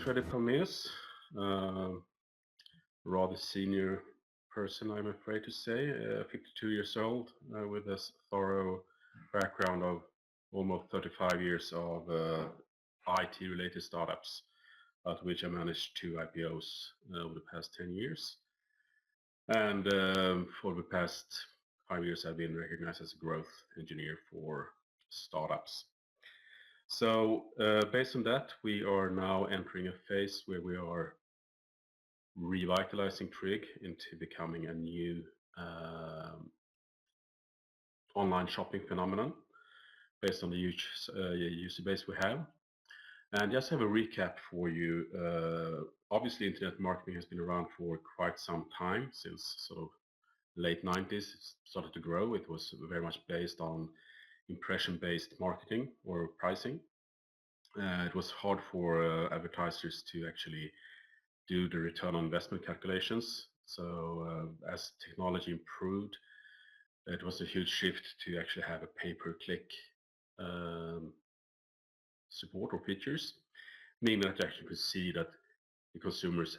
Fredrik Palmeus, rather senior person, I'm afraid to say, 52 years old, with a thorough background of almost 35 years of IT-related startups, out of which I managed 2 IPOs over the past 10 years. And for the past 5 years, I've been recognized as a growth engineer for startups. So based on that, we are now entering a phase where we are revitalizing TRIG into becoming a new online shopping phenomenon based on the huge user base we have. And just have a recap for you. Obviously, internet marketing has been around for quite some time, since sort of late 90s it started to grow. It was very much based on impression-based marketing or pricing. It was hard for advertisers to actually do the return on investment calculations. So as technology improved, it was a huge shift to actually have a pay-per-click support or features, meaning that you actually could see that the consumers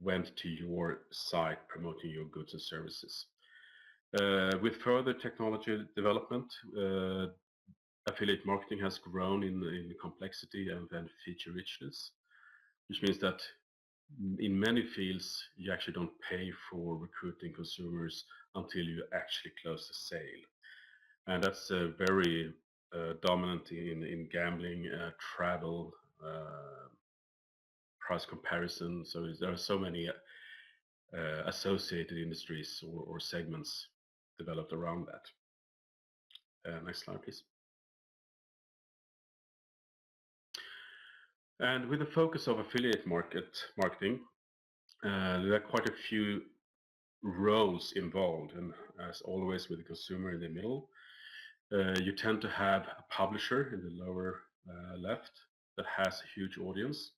went to your site promoting your goods and services. With further technology development, affiliate marketing has grown in complexity and feature richness, which means that in many fields you actually don't pay for recruiting consumers until you actually close the sale. And that's very dominant in gambling, travel, price comparison. So there are so many associated industries or segments developed around that. Next slide, please. And with the focus of affiliate marketing, there are quite a few roles involved, and as always with the consumer in the middle, you tend to have a publisher in the lower left that has a huge audience.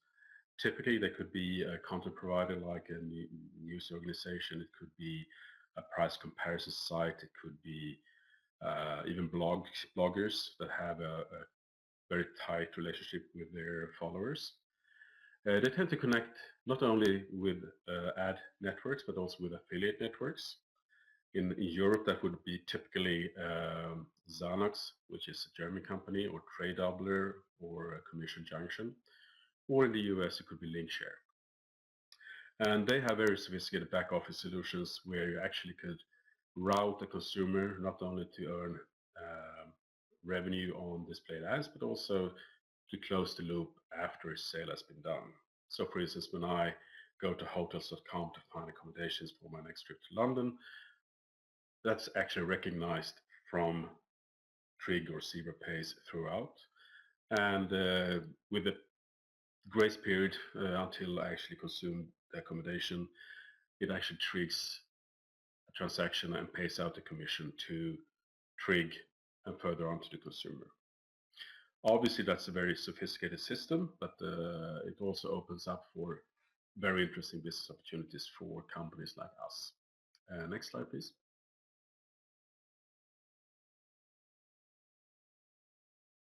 Typically, there could be a content provider like a news organization. It could be a price comparison site. It could be even bloggers that have a very tight relationship with their followers. They tend to connect not only with ad networks, but also with affiliate networks. In Europe, that would be typically Xanax, which is a German company, or Trade Doubler, or Commission Junction. Or in the US, it could be Linkshare. And they have very sophisticated back office solutions where you actually could route the consumer not only to earn revenue on displayed ads, but also to close the loop after a sale has been done. So for instance, when I go to hotels.com to find accommodations for my next trip to London, that's actually recognized from TRIG or Zebra Pays throughout. And with the grace period until I actually consume the accommodation, it actually triggers a transaction and pays out the commission to TRIG and further on to the consumer. Obviously, that's a very sophisticated system, but it also opens up for very interesting business opportunities for companies like us. Next slide, please.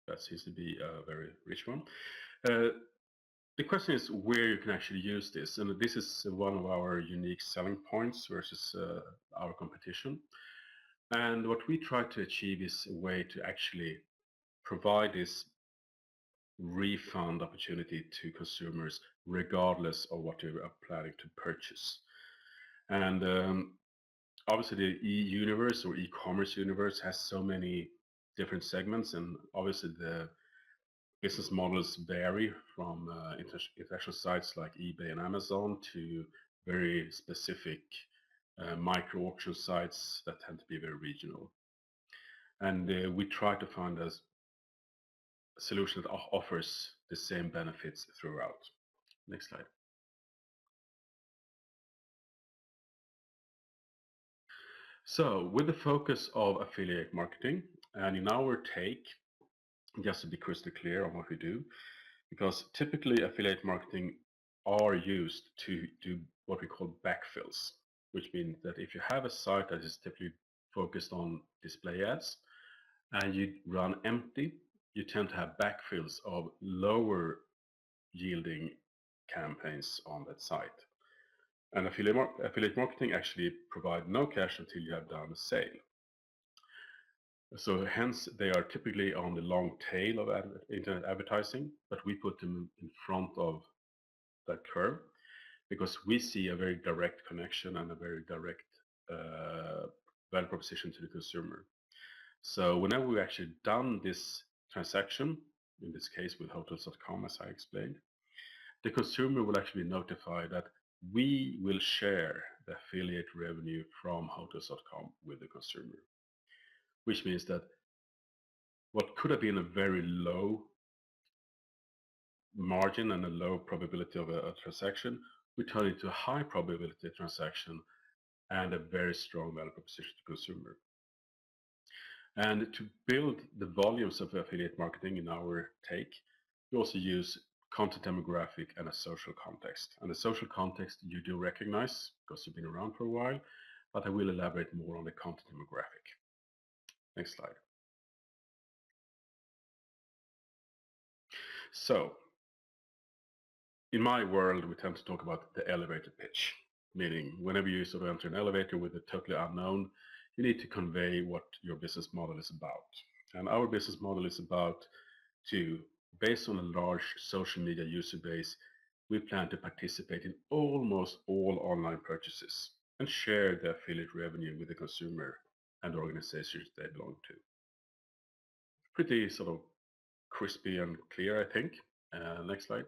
That seems to be a very rich one. The question is where you can actually use this, and this is one of our unique selling points versus our competition. And what we try to achieve is a way to actually provide this refund opportunity to consumers regardless of what you are planning to purchase. And obviously the e-universe or e-commerce universe has so many different segments, and obviously the business models vary from international sites like eBay and Amazon to very specific micro auction sites that tend to be very regional. And we try to find a solution that offers the same benefits throughout. Next slide. So with the focus of affiliate marketing, and in our take, just to be crystal clear on what we do, because typically affiliate marketing are used to do what we call backfills, which means that if you have a site that is typically focused on display ads and you run empty, you tend to have backfills of lower yielding campaigns on that site. And affiliate marketing actually provide no cash until you have done a sale. So hence they are typically on the long tail of internet advertising, but we put them in front of that curve because we see a very direct connection and a very direct value proposition to the consumer. So whenever we've actually done this transaction, in this case with hotels.com as I explained, the consumer will actually be notified that we will share the affiliate revenue from hotels.com with the consumer, which means that what could have been a very low margin and a low probability of a transaction, we turn into a high probability transaction and a very strong value proposition to consumer. And to build the volumes of affiliate marketing in our take, we also use content demographic and a social context. And the social context you do recognize because you've been around for a while, but I will elaborate more on the content demographic. Next slide. So, in my world, we tend to talk about the elevator pitch, meaning whenever you sort of enter an elevator with a totally unknown, you need to convey what your business model is about. And our business model is about to, based on a large social media user base, we plan to participate in almost all online purchases and share the affiliate revenue with the consumer and the organizations they belong to. Pretty sort of crispy and clear, I think. Next slide.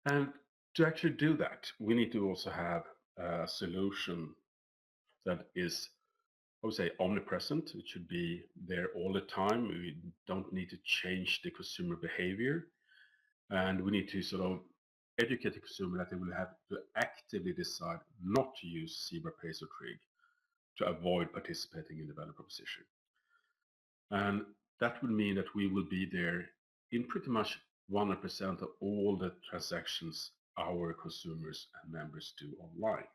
And to actually do that, we need to also have a solution that is, I would say, omnipresent. It should be there all the time. We don't need to change the consumer behavior. And we need to sort of educate the consumer that they will have to actively decide not to use Zebra Pays or TRIG to avoid participating in the value proposition. And that would mean that we will be there in pretty much 100% of all the transactions our consumers and members do online.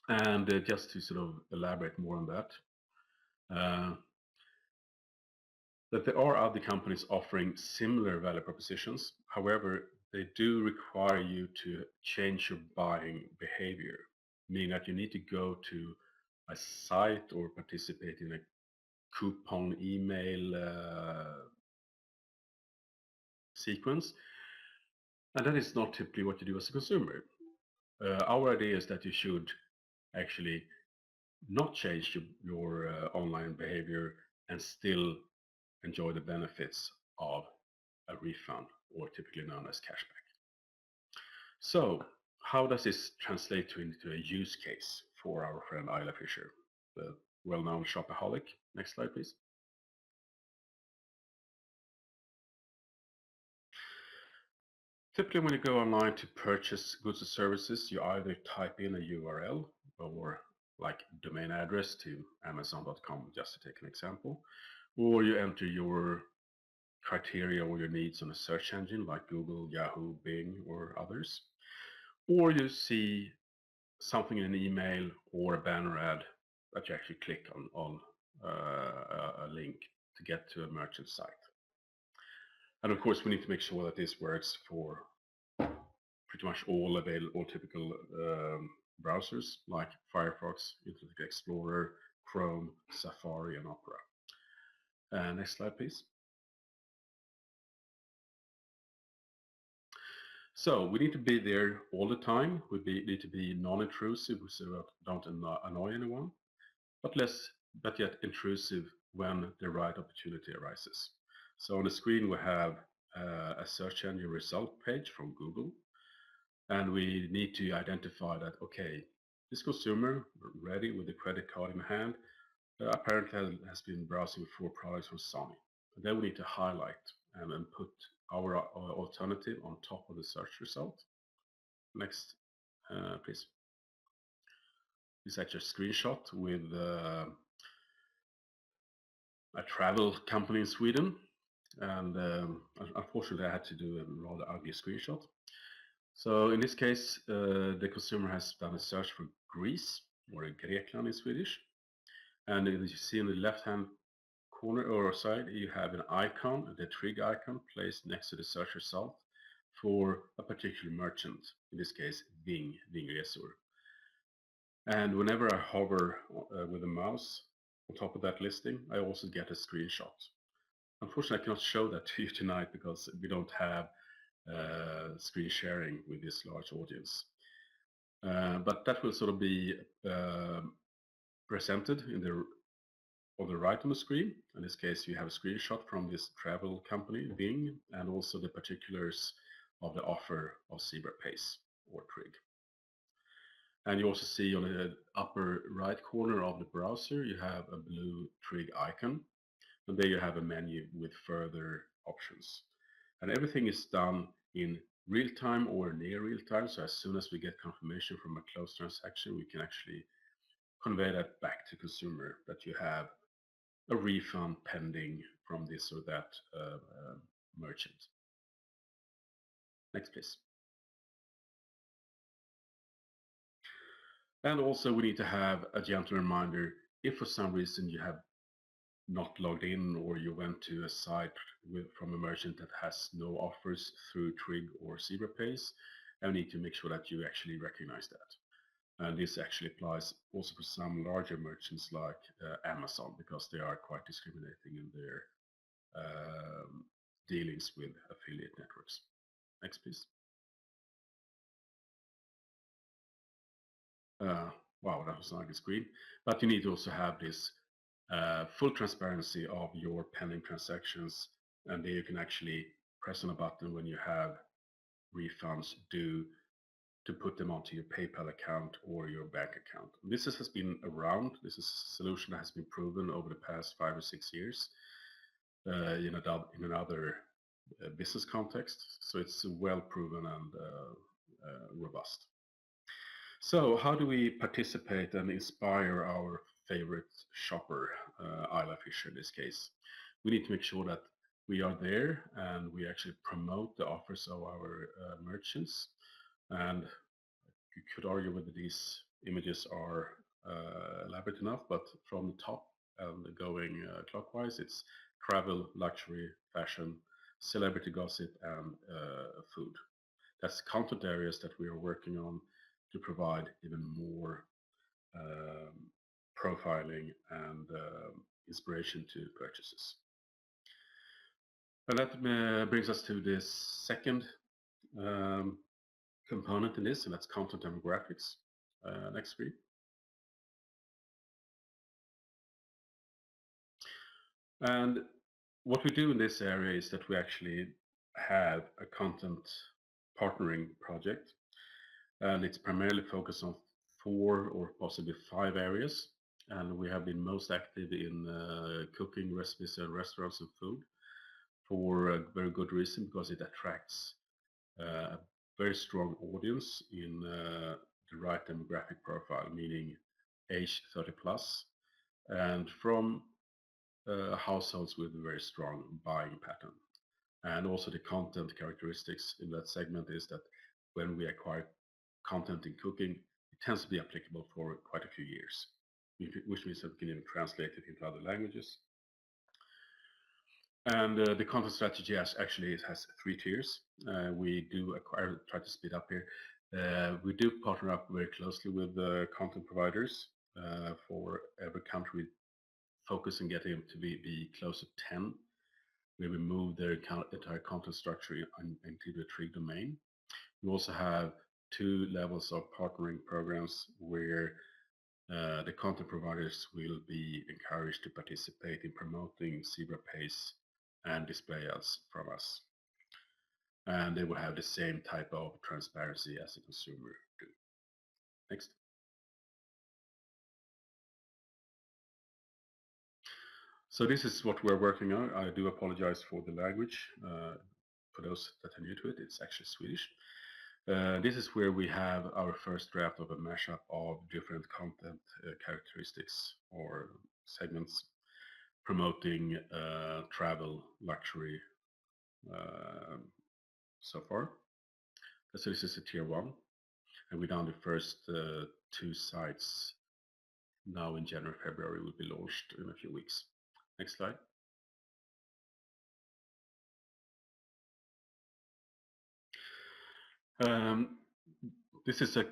And just to sort of elaborate more on that, that there are other companies offering similar value propositions. However, they do require you to change your buying behavior, meaning that you need to go to a site or participate in a coupon email sequence. And that is not typically what you do as a consumer. Our idea is that you should actually not change your online behavior and still enjoy the benefits of a refund, or typically known as cashback. So how does this translate into a use case for our friend Isla Fisher, the well-known shopaholic? Next slide, please. Typically, when you go online to purchase goods or services, you either type in a URL or like domain address to Amazon.com, just to take an example, or you enter your criteria or your needs on a search engine like Google, Yahoo, Bing, or others, or you see something in an email or a banner ad that you actually click on a link to get to a merchant site. And of course, we need to make sure that this works for pretty much all typical browsers like Firefox, Internet Explorer, Chrome, Safari, and Opera. Next slide, please. So we need to be there all the time. We need to be non-intrusive so that don't annoy anyone, but yet intrusive when the right opportunity arises. So on the screen we have a search engine result page from Google, and we need to identify that, okay, this consumer, ready with the credit card in hand, apparently has been browsing for products from Sony. And then we need to highlight and then put our alternative on top of the search result. Next, please. This is actually a screenshot with a travel company in Sweden, and unfortunately I had to do a rather ugly screenshot. So in this case, the consumer has done a search for Greece, or Grekland in Swedish, and as you see in the left-hand corner or side, you have an icon, the TRIG icon, placed next to the search result for a particular merchant, in this case Vingresor. And whenever I hover with the mouse on top of that listing, I also get a screenshot. Unfortunately, I cannot show that to you tonight because we don't have screen sharing with this large audience. But that will sort of be presented on the right on the screen. In this case, you have a screenshot from this travel company, Ving, and also the particulars of the offer of Zebra Pace or TRIG. And you also see on the upper right corner of the browser, you have a blue TRIG icon. And there you have a menu with further options. And everything is done in real time or near real time. So as soon as we get confirmation from a closed transaction, we can actually convey that back to consumer that you have a refund pending from this or that merchant. Next, please. And also we need to have a gentle reminder if for some reason you have not logged in or you went to a site from a merchant that has no offers through TRIG or Zebra Pace, I need to make sure that you actually recognize that. And this actually applies also for some larger merchants like Amazon, because they are quite discriminating in their dealings with affiliate networks. Next, please. Wow, that was not a good screen. But you need to also have this full transparency of your pending transactions, and there you can actually press on a button when you have refunds due to put them onto your PayPal account or your bank account. This has been around. This is a solution that has been proven over the past 5 or 6 years in another business context. So it's well proven and robust. So how do we participate and inspire our favorite shopper, Isla Fisher in this case? We need to make sure that we are there and we actually promote the offers of our merchants. And you could argue whether these images are elaborate enough, but from the top and going clockwise, it's travel, luxury, fashion, celebrity gossip, and food. That's content areas that we are working on to provide even more profiling and inspiration to purchases. And that brings us to this second component in this, and that's content demographics. Next screen. And what we do in this area is that we actually have a content partnering project, and it's primarily focused on 4 or possibly 5 areas. And we have been most active in cooking recipes and restaurants and food for a very good reason, because it attracts a very strong audience in the right demographic profile, meaning age 30 plus, and from households with a very strong buying pattern. And also the content characteristics in that segment is that when we acquire content in cooking, it tends to be applicable for quite a few years, which means that we can even translate it into other languages. And the content strategy actually has 3 tiers. We do acquire, try to speed up here. We do partner up very closely with content providers for every country. Focus on getting them to be close to 10, where we move their entire content structure into the TRIG domain. We also have 2 levels of partnering programs where the content providers will be encouraged to participate in promoting Zebra Pace and display ads from us. And they will have the same type of transparency as the consumer do. Next. So this is what we're working on. I do apologize for the language. For those that are new to it, it's actually Swedish. This is where we have our first draft of a mashup of different content characteristics or segments promoting travel, luxury so far. So this is a tier 1, and we've done the first 2 sites now in January, February, will be launched in a few weeks. Next slide. This is a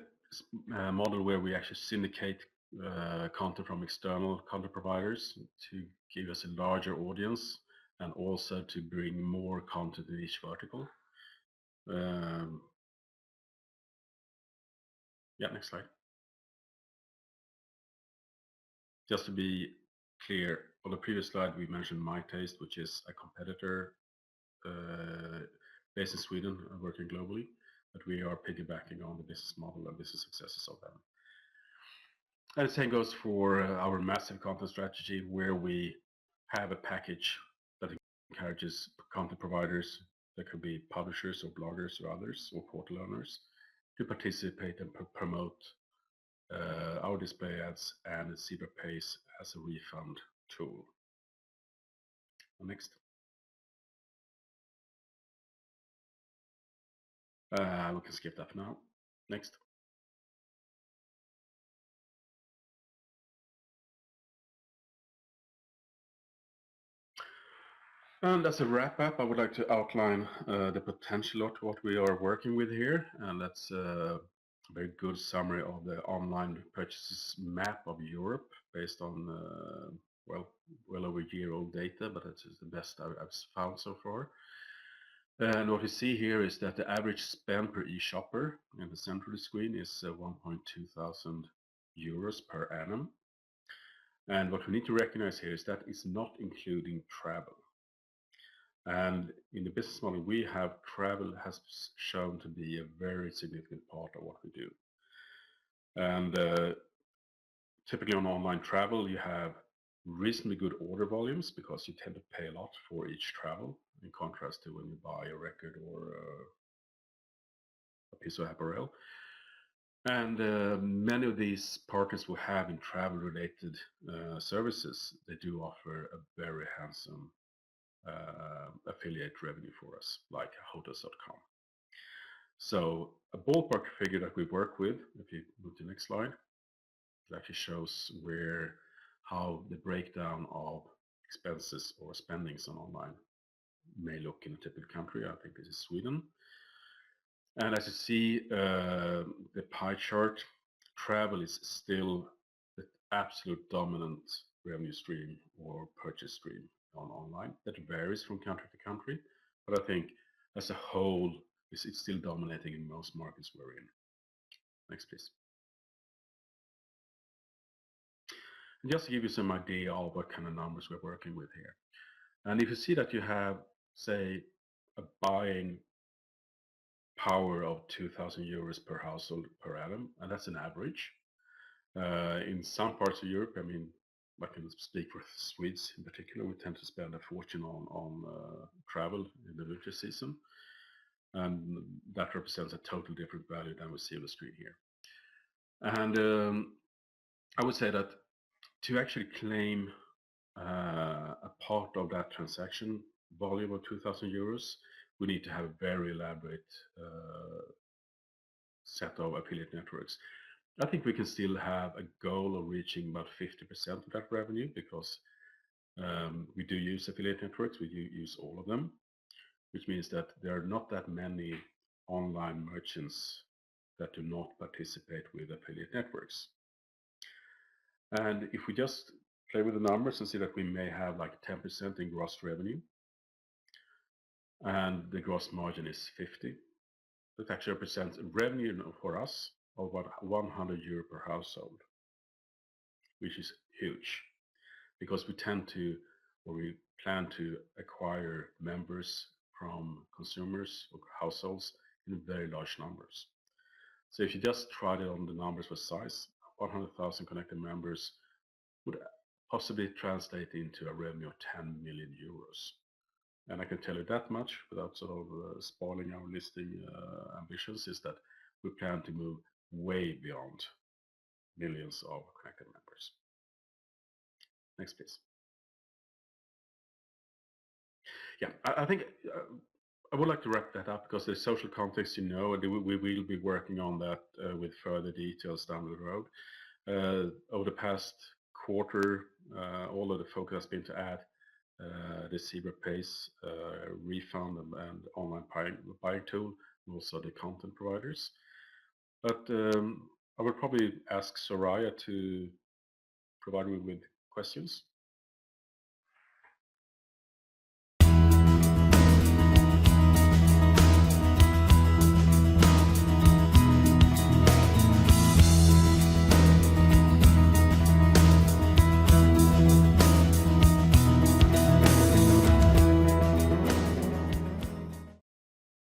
model where we actually syndicate content from external content providers to give us a larger audience and also to bring more content in each vertical. Yeah, next slide. Just to be clear, on the previous slide we mentioned MyTaste, which is a competitor based in Sweden working globally, but we are piggybacking on the business model and business successes of them. And the same goes for our massive content strategy, where we have a package that encourages content providers, that could be publishers or bloggers or others or portal owners, to participate and promote our display ads and Zebra Pays as a refund tool. Next. We can skip that for now. Next. And as a wrap-up, I would like to outline the potential of what we are working with here, and that's a very good summary of the online purchases map of Europe based on well over a year-old data, but that's the best I've found so far. And what you see here is that the average spend per e-shopper in the center of the screen is 1.2 thousand euros per annum. And what we need to recognize here is that it's not including travel. And in the business model we have, travel has shown to be a very significant part of what we do. And typically on online travel you have reasonably good order volumes because you tend to pay a lot for each travel, in contrast to when you buy a record or a piece of apparel. And many of these partners we have in travel related services, they do offer a very handsome affiliate revenue for us, like hotels.com. So a ballpark figure that we work with, if you move to the next slide, it actually shows how the breakdown of expenses or spendings on online may look in a typical country. I think this is Sweden. And as you see, the pie chart, travel is still the absolute dominant revenue stream or purchase stream on online. That varies from country to country, but I think as a whole, it's still dominating in most markets we're in. Next, please. And just to give you some idea of what kind of numbers we're working with here. And if you see that you have, say, a buying power of 2,000 euros per household per annum, and that's an average. In some parts of Europe, I mean, I can speak for Swedes in particular, we tend to spend a fortune on travel in the winter season, and that represents a totally different value than we see on the screen here. And I would say that to actually claim a part of that transaction volume of 2,000 euros, we need to have a very elaborate set of affiliate networks. I think we can still have a goal of reaching about 50% of that revenue because we do use affiliate networks, we do use all of them, which means that there are not that many online merchants that do not participate with affiliate networks. And if we just play with the numbers and see that we may have like 10% in gross revenue, and the gross margin is 50, that actually represents revenue for us of about 100 euro per household, which is huge because we tend to, or we plan to acquire members from consumers or households in very large numbers. So if you just tried it on the numbers for size, 100,000 connected members would possibly translate into a revenue of 10 million euros. And I can tell you that much without sort of spoiling our listing ambitions, is that we plan to move way beyond millions of connected members. Next, please. Yeah, I think I would like to wrap that up because the social context, you know, we will be working on that with further details down the road. Over the past quarter, all of the focus has been to add the Zebra Pays refund and online buying tool, and also the content providers. But I would probably ask Soraya to provide me with questions.